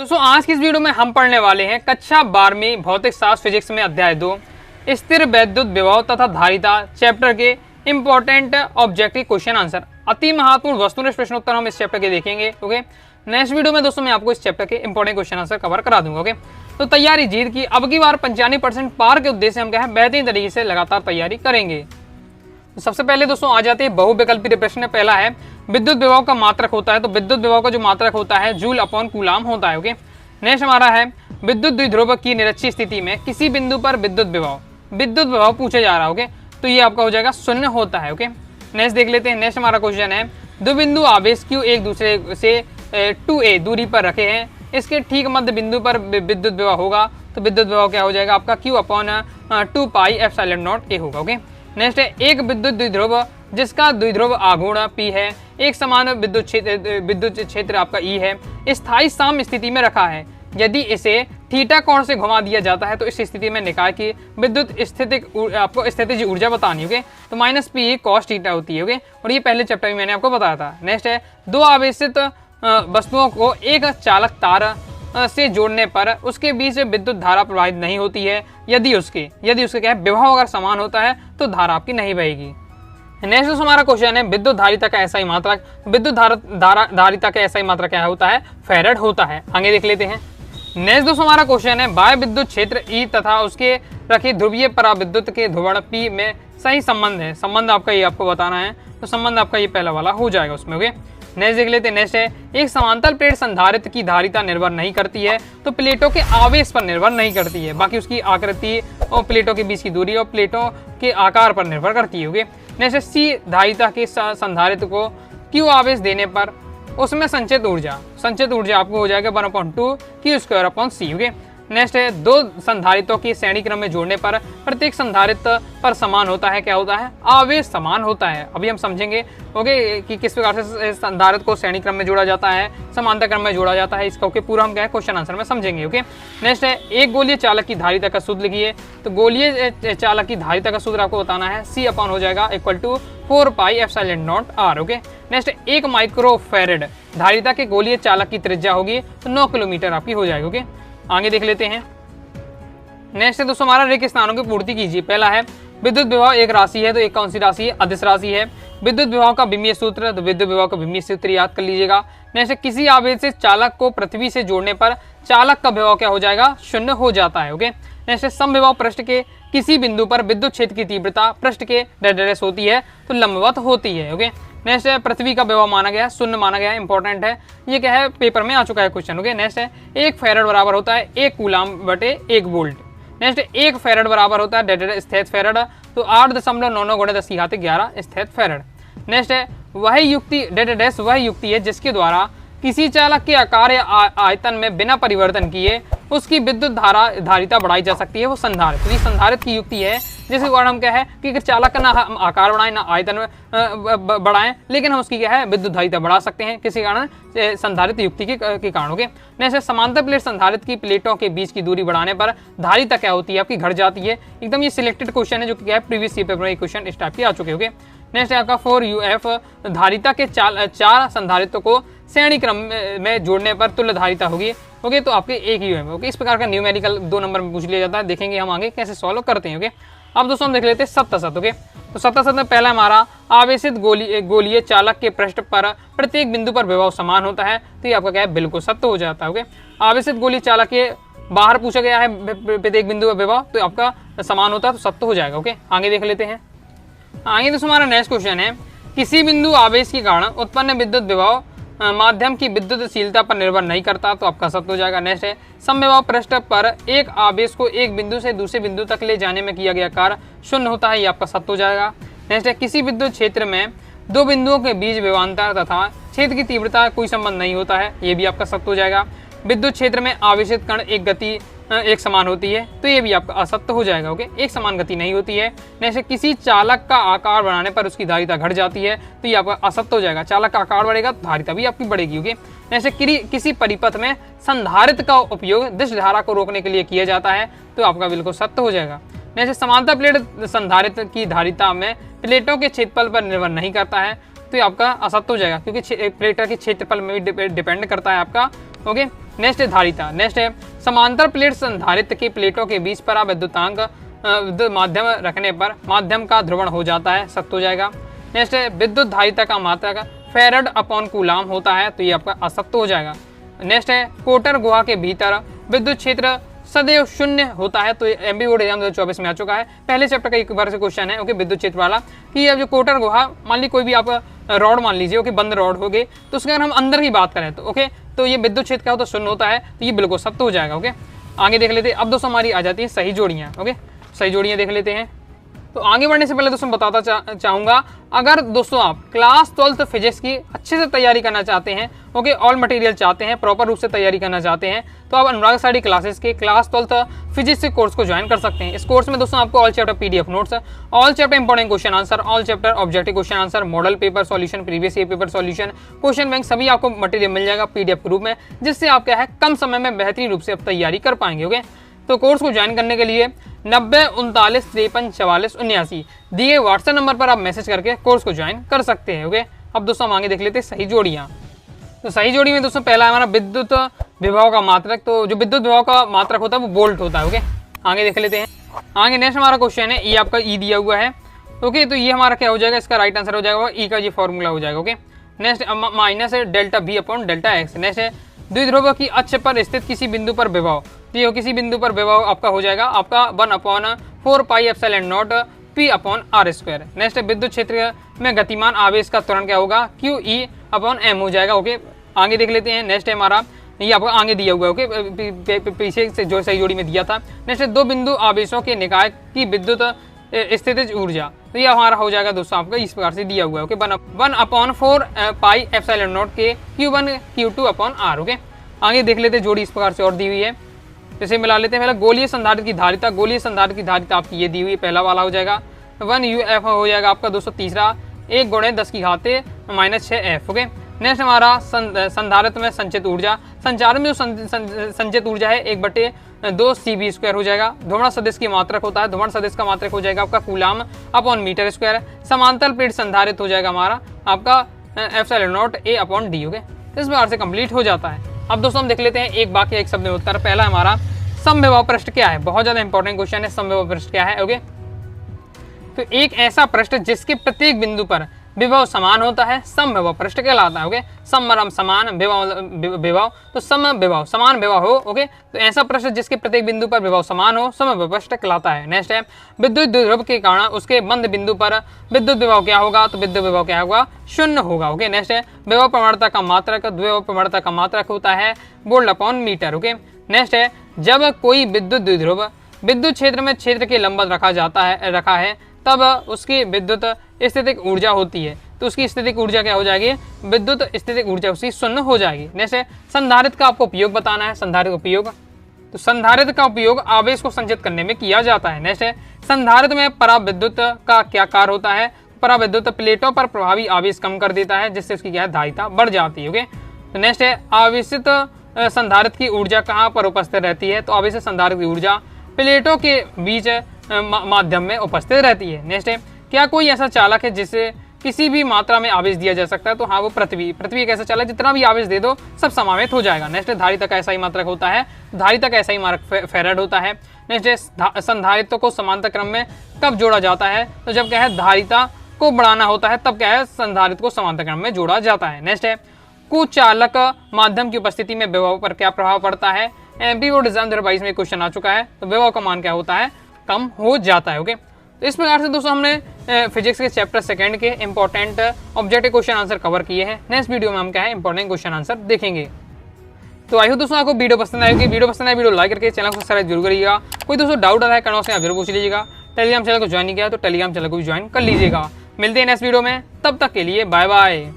दोस्तों आज की इस वीडियो में हम पढ़ने वाले हैं कक्षा 12वीं भौतिक शास्त्र फिजिक्स में अध्याय 2 स्थिर वैद्युत विभव तथा धारिता चैप्टर के इंपॉर्टेंट ऑब्जेक्टिव क्वेश्चन आंसर। अति महत्वपूर्ण वस्तुनिष्ठ प्रश्नोत्तर हम इस चैप्टर के देखेंगे। ओके, नेक्स्ट वीडियो में दोस्तों मैं आपको इस चैप्टर के इंपॉर्टेंट क्वेश्चन आंसर कवर करा दूंगा। ओके, तो तैयारी जीत की अब की बार 95% पार के उद्देश्य से हम क्या है बेहतरीन तरीके से लगातार तैयारी करेंगे। तो सबसे पहले दोस्तों आ जाते हैं बहुविकल्पी प्रश्न। पहला है विद्युत विभव का मात्रक होता है, तो विद्युत विभव का जो मात्रक होता है जूल अपॉन कूलाम होता है। ओके, नेक्स्ट हमारा है विद्युत द्विध्रुव की निरक्षीय स्थिति में किसी बिंदु पर विद्युत विभव पूछे जा रहा है। ओके, तो ये आपका हो जाएगा शून्य होता है। ओके, नेक्स्ट देख लेते हैं। नेक्स्ट हमारा क्वेश्चन है दो बिंदु आवेश Q एक दूसरे से 2a दूरी पर रखे हैं, इसके ठीक मध्य बिंदु पर विद्युत विभव होगा, तो विद्युत विभव क्या हो जाएगा आपका Q upon 2 pi epsilon not a होगा। ओके, नेक्स्ट है एक विद्युत द्विध्रुव जिसका द्विध्रुव आघूर्ण P है, एक समान विद्युत क्षेत्र आपका E है, स्थायी साम्य स्थिति में रखा है। यदि इसे थीटा कोण से घुमा दिया जाता है तो इस स्थिति में निकाय की विद्युत आपको स्थितिज ऊर्जा बतानी होगी, तो -P cos थीटा होती है। ओके, और ये पहले चैप्टर में मैंने आपको बताया था। नेक्स्ट है दो आवेशित वस्तुओं को एक चालक तार से जोड़ने पर उसके बीच विद्युत धारा प्रवाहित नहीं होती है, यदि उसके क्या है विभव अगर समान होता है तो धारा आपकी नहीं बहेगी। नेक्स्ट हमारा क्वेश्चन है विद्युत धारिता का ऐसा ही मात्रक, विद्युत धारिता का ऐसा ही मात्रक क्या होता है फैराड होता है। आगे देख लेते हैं। नेक्स्ट दोस्तों हमारा क्वेश्चन है बाह्य विद्युत क्षेत्र E तथा उसके रखे ध्रुवीय पराविद्युत के ध्रुवण P में सही संबंध है। संबंध आपका ये आपको बताना है, तो संबंध आपका ये पहला वाला हो जाएगा उसमें। ओके, नेक्स्ट देख लेते हैं। नेक्स्ट है एक समांतर प्लेट संधारित्र की धारिता निर्भर नहीं करती है, तो प्लेटों के आवेश पर निर्भर नहीं करती है, बाकी उसकी आकृति और प्लेटों के बीच की दूरी और प्लेटों के आकार पर निर्भर करती है। ओके, नेक्स्ट सी धारिता के संधारित्र को Q आवेश देने पर उसमें संचित ऊर्जा आपको हो जाएगा 1/2 Q²/C। ओके, नेक्स्ट है दो संधारित्रों की श्रेणी क्रम में जोड़ने पर प्रत्येक संधारित्र पर समान होता है, क्या होता है आवेश समान होता है। अभी हम समझेंगे ओके कि किस प्रकार से संधारित्र को श्रेणी क्रम में जोड़ा जाता है, समांतर क्रम में जोड़ा जाता है, इसका ओके पूरा हम क्या है क्वेश्चन आंसर में समझेंगे। ओके, नेक्स्ट है एक गोलीय चालक की धारिता का सूत्र लिखिए, तो गोलीय चालक की धारिता का सूत्र आपको बताना है C अपॉन हो जाएगा = 4 पाई epsilon not r। Okay, next एक माइक्रो फैरेड धारिता के गोलीय चालक की त्रिज्या होगी, तो 9 किलोमीटर आपकी हो जाएगी। ओके, आगे देख लेते हैं। नेक्स्ट है दोस्तों हमारा रिक्त स्थानों की पूर्ति कीजिए। पहला है विद्युत विभव एक राशि है, तो एक कौन सी राशि है अदिश राशि है। विद्युत विभव का विमीय सूत्र, तो विद्युत विभव का विमीय सूत्र याद कर लीजिएगा। नेक्स्ट किसी आवेश से चालक को पृथ्वी से जोड़ने पर चालक का विभव क्या हो जाएगा शून्य हो जाता है। ओके, नेक्स्ट समविभव पृष्ठ के किसी बिंदु पर विद्युत क्षेत्र की तीव्रता पृष्ठ के डैश होती है, तो लंबवत होती है। ओके, नेक्स्ट है पृथ्वी का विभव माना गया है शून्य माना गया है, इंपॉर्टेंट है ये क्या है पेपर में आ चुका है क्वेश्चन। ओके, नेक्स्ट है एक फैराड बराबर होता है 1 कूलाम बटे 1 वोल्ट। नेक्स्ट एक फैराड बराबर होता है स्थित फैराड, तो 8.99 × 10⁻11 स्थित फैराड। नेक्स्ट है वह युक्ति है जिसके द्वारा किसी चालक के आकार या आयतन में बिना परिवर्तन किए उसकी विद्युत धारिता बढ़ाई जा सकती है, वो संधारित्र। तो ये संधारित्र की युक्ति है जिसके द्वारा हम क्या है कि चालक का ना हम आकार बढ़ाएं ना आयतन बढ़ाएं, लेकिन हम उसकी क्या है विद्युत धारिता बढ़ा सकते हैं किसी कारण संधारित्र युक्ति के कारण। ओके, नेक्स्ट समांतर प्लेट संधारित्र की प्लेटों के बीच की दूरी बढ़ाने पर धारिता क्या होती है आपकी घट जाती है। एकदम ये सिलेक्टेड क्वेश्चन है जो कि क्या है प्रीवियस पेपर में क्वेश्चन इस टाइप के आ चुके। ओके, नेक्स्ट है आपका 4UF धारिता के 4 संधारित्रों को श्रेणी क्रम में जोड़ने पर तुल्य धारिता होगी। ओके, तो आपके एक ही है। ओके, इस प्रकार का न्यूमेरिकल 2 नंबर में पूछ लिया जाता है, देखेंगे हम आगे कैसे सॉल्व करते हैं। ओके, अब दोस्तों हम देख लेते हैं सत्ता। ओके, तो सत्ता में पहला हमारा आवेशित गोलीय चालक के पृष्ठ पर प्रत्येक बिंदु पर विभव समान होता है, तो ये आपका क्या है बिल्कुल सत्य हो जाता है। ओके, आवेशित गोलीय चालक के बाहर पूछा गया है प्रत्येक बिंदु पर विभव, तो आपका समान होता है, तो सत्य हो जाएगा। ओके, आगे देख लेते हैं। आगे दोस्तों हमारा नेक्स्ट क्वेश्चन है किसी बिंदु आवेश के कारण उत्पन्न विद्युत विभव माध्यम की विद्युतशीलता पर निर्भर नहीं करता, तो आपका सत्य हो जाएगा। नेक्स्ट है समविभव पृष्ठ पर एक आवेश को एक बिंदु से दूसरे बिंदु तक ले जाने में किया गया कार्य शून्य होता है, ये आपका सत्य हो जाएगा। नेक्स्ट है किसी विद्युत क्षेत्र में दो बिंदुओं के बीच विभवांतर तथा क्षेत्र की तीव्रता कोई संबंध नहीं होता है, ये भी आपका सत्य हो जाएगा। विद्युत क्षेत्र में आवेशित कण एक गति एक समान होती है, तो ये भी आपका असत्य हो जाएगा। ओके, एक समान गति नहीं होती है। नेक्स्ट किसी चालक का आकार बढ़ाने पर उसकी धारिता घट जाती है, तो ये आपका असत्य हो जाएगा। चालक का आकार बढ़ेगा तो धारिता भी आपकी बढ़ेगी। ओके, नेक्स्ट किसी परिपथ में संधारित्र का उपयोग दिश धारा को रोकने के लिए किया जाता है, तो आपका बिल्कुल सत्य हो जाएगा। नेक्स्ट समांतर प्लेट संधारित्र की धारिता में प्लेटों के क्षेत्रफल पर निर्भर नहीं करता है, तो ये आपका असत्य हो जाएगा, क्योंकि प्लेटर के क्षेत्रफल में भी डिपेंड करता है आपका। ओके, नेक्स्ट है धारिता। नेक्स्ट है समांतर प्लेट संधारित्र की प्लेटों के बीच पर विद्युतांक विद्युत माध्यम रखने पर माध्यम का ध्रुवण हो जाता है, सख्त हो जाएगा। नेक्स्ट है विद्युत धारिता का मात्रक फैरड अपॉन कूलाम होता है, तो ये आपका असक्त हो जाएगा। नेक्स्ट है कोटर गुहा के भीतर विद्युत क्षेत्र सदैव शून्य होता है, तो एमपी बोर्ड एग्जाम 2024 में आ चुका है। पहले चैप्टर का एक बार से क्वेश्चन है ओके, विद्युत क्षेत्र वाला, कि अब जो कोटर गुहा, मान ली कोई भी आप रॉड मान लीजिए ओके, बंद रॉड हो गई, तो उसके अगर हम अंदर की बात करें तो ओके, तो ये विद्युत क्षेत्र क्या होता है, शून्य होता है, तो ये बिल्कुल सख्त हो जाएगा। ओके, आगे देख लेते हैं। अब दोस्तों हमारी आ जाती है सही जोड़ियाँ। ओके, सही जोड़ियाँ देख लेते हैं। तो आगे बढ़ने से पहले दोस्तों बताता चाहूँगा, अगर दोस्तों आप क्लास 12th फिजिक्स की अच्छे से तैयारी करना चाहते हैं ओके, ऑल मटेरियल चाहते हैं, प्रॉपर रूप से तैयारी करना चाहते हैं, तो आप अनुराग साड़ी क्लासेस के क्लास 12th फिजिक्स के कोर्स को ज्वाइन कर सकते हैं। इस कोर्स में दोस्तों आपको all chapter PDF notes, all chapter important question answer, all chapter objective question answer, model paper solution, previous year paper solution, question bank, सभी आपको मटेरियल मिल जाएगा पीडीएफ के रूप में, जिससे आप क्या है कम समय में बेहतरीन रूप से आप तैयारी कर पाएंगे। ओके, तो कोर्स को ज्वाइन करने के लिए 90 39 53 44 79 दिए व्हाट्सएप नंबर पर आप मैसेज करके कोर्स को ज्वाइन कर सकते हैं। ओके, अब दोस्तों हम आगे देख लेते हैं सही जोड़ियाँ। तो सही जोड़ी में दोस्तों पहला हमारा विद्युत विभव का मात्रक, तो जो विद्युत विभव का मात्रक होता है वो वोल्ट होता है। ओके, आगे देख लेते हैं। आगे नेक्स्ट हमारा क्वेश्चन है, ये आपका ई दिया हुआ है। ओके, तो ये हमारा क्या हो जाएगा, इसका राइट आंसर हो जाएगा ई का ये फॉर्मूला हो जाएगा। ओके, नेक्स्ट माइनस है delta B upon delta x. Next है द्विध्रुव की अक्ष पर स्थित किसी बिंदु पर विभव, तो किसी बिंदु पर विभव आपका हो जाएगा आपका 1/4 pi epsilon naught P upon r square. Next विद्युत क्षेत्र में गतिमान आवेश का त्वरण क्या होगा, क्यू ई अपॉन एम हो जाएगा। ओके, आगे देख लेते हैं। नेक्स्ट है हमारा, ये आपको आगे दिया हुआ है। ओके, पीछे से जो सही जोड़ी में दिया था। नेक्स्ट दो बिंदु आवेशों के निकाय की विद्युत स्थितिज ऊर्जा, तो ये हमारा हो जाएगा दोस्तों आपका इस प्रकार से दिया हुआ है। ओके, 1/4 पाई एप्सिलॉन नॉट के Q1 Q2 upon are. Okay, आगे देख लेते हैं जोड़ी इस प्रकार से और दी हुई है, जैसे मिला लेते हैं। पहला गोलीय संधारित्र की धारिता, गोलीय संधारित्र की धारिता आपकी ये दी हुई है, पहला वाला हो जाएगा 1 UF हो जाएगा आपका दोस्तों तीसरा 1 × 10⁻⁻⁶ F। ओके, नेक्स्ट हमारा संधारित्र में संचित ऊर्जा, संचार में जो संचित ऊर्जा है 1/2 CV² हो जाएगा। ध्रुवण सदिश की मात्रक होता है, ध्रुवण सदिश का मात्रक हो जाएगा आपका कूलाम अपॉन मीटर स्क्वायर। समांतर प्लेट संधारित्र हो जाएगा हमारा आपका epsilon not A upon D। Okay, इस प्रकार से कंप्लीट हो जाता है। अब दोस्तों हम देख लेते हैं एक बाकी एक शब्द में उत्तर। पहला हमारा समविभव पृष्ठ क्या है, बहुत ज्यादा इंपॉर्टेंट क्वेश्चन है, समविभव पृष्ठ क्या है। ओके, तो एक ऐसा पृष्ठ जिसके प्रत्येक बिंदु पर विभव समान होता है समविभव पृष्ठ कहलाता है। ओके, सम समान विभव, तो समविभव समान विभव हो। ओके, तो ऐसा पृष्ठ जिसके प्रत्येक बिंदु पर विभव समान हो समविभव पृष्ठ कहलाता है। नेक्स्ट है विद्युत द्विध्रुव के कारण उसके बंद बिंदु पर विद्युत विभव क्या होगा, तो विद्युत विभव क्या होगा, शून्य होगा। ओके, नेक्स्ट है विभव प्रवणता का मात्रक, द्विविभव प्रवणता का मात्रक होता है volt upon metre. Okay, next है जब कोई विद्युत द्विध्रुव विद्युत क्षेत्र में क्षेत्र के लंबवत रखा है तब उसकी विद्युत स्थितिक ऊर्जा होती है, तो उसकी स्थितिक ऊर्जा क्या हो जाएगी, विद्युत स्थितिक ऊर्जा उसकी शून्य हो जाएगी। जैसे संधारित्र का आपको उपयोग बताना है, संधारित्र उपयोग, तो संधारित्र का उपयोग आवेश को संचित करने में किया जाता है। नेक्स्ट है संधारित्र में पराविद्युत का क्या कार्य होता है, पराविद्युत प्लेटों पर प्रभावी आवेश कम कर देता है, जिससे उसकी क्या है धारिता बढ़ जाती है। ओके, तो नेक्स्ट है आवेशित संधारित्र की ऊर्जा कहाँ पर उपस्थित रहती है, तो आवेशित संधारित्र की ऊर्जा प्लेटों के बीच माध्यम में उपस्थित रहती है। नेक्स्ट है क्या कोई ऐसा चालक है जिसे किसी भी मात्रा में आवेश दिया जा सकता है, तो हाँ वो पृथ्वी एक ऐसा चालक जितना भी आवेश दे दो सब समावेश हो जाएगा। नेक्स्ट धारिता का ऐसा ही मात्रक होता है, धारिता का ऐसा ही मात्रक फैराड होता है। नेक्स्ट संधारित्र को समांतर क्रम में कब जोड़ा जाता है, तो जब क्या है धारिता को बढ़ाना होता है तब क्या है संधारित्र को समांतर क्रम में जोड़ा जाता है। नेक्स्ट है कुचालक माध्यम की उपस्थिति में विभव पर क्या प्रभाव पड़ता है, एमपी बोर्ड एग्जाम 2022 में क्वेश्चन आ चुका है, तो विभव का मान क्या होता है, कम हो जाता है। ओके, तो इस प्रकार से दोस्तों हमने फिजिक्स के चैप्टर 2 के important objective question answer cover किए हैं। नेक्स्ट वीडियो में हम क्या है इंपॉर्टेंट क्वेश्चन आंसर देखेंगे। तो आई होप दोस्तों आपको वीडियो पसंद आएगी, वीडियो पसंद आए वीडियो लाइक करके चैनल को सब्सक्राइब जरूर करिएगा। कोई दोस्तों डाउट आता है कमेंट से आप जरूर पूछ लीजिएगा। टेलीग्राम चैनल को ज्वाइन नहीं किया तो टेलीग्राम चैनल को भी ज्वाइन कर लीजिएगा। मिलते हैं नेक्स्ट वीडियो में, तब तक के लिए बाय बाय।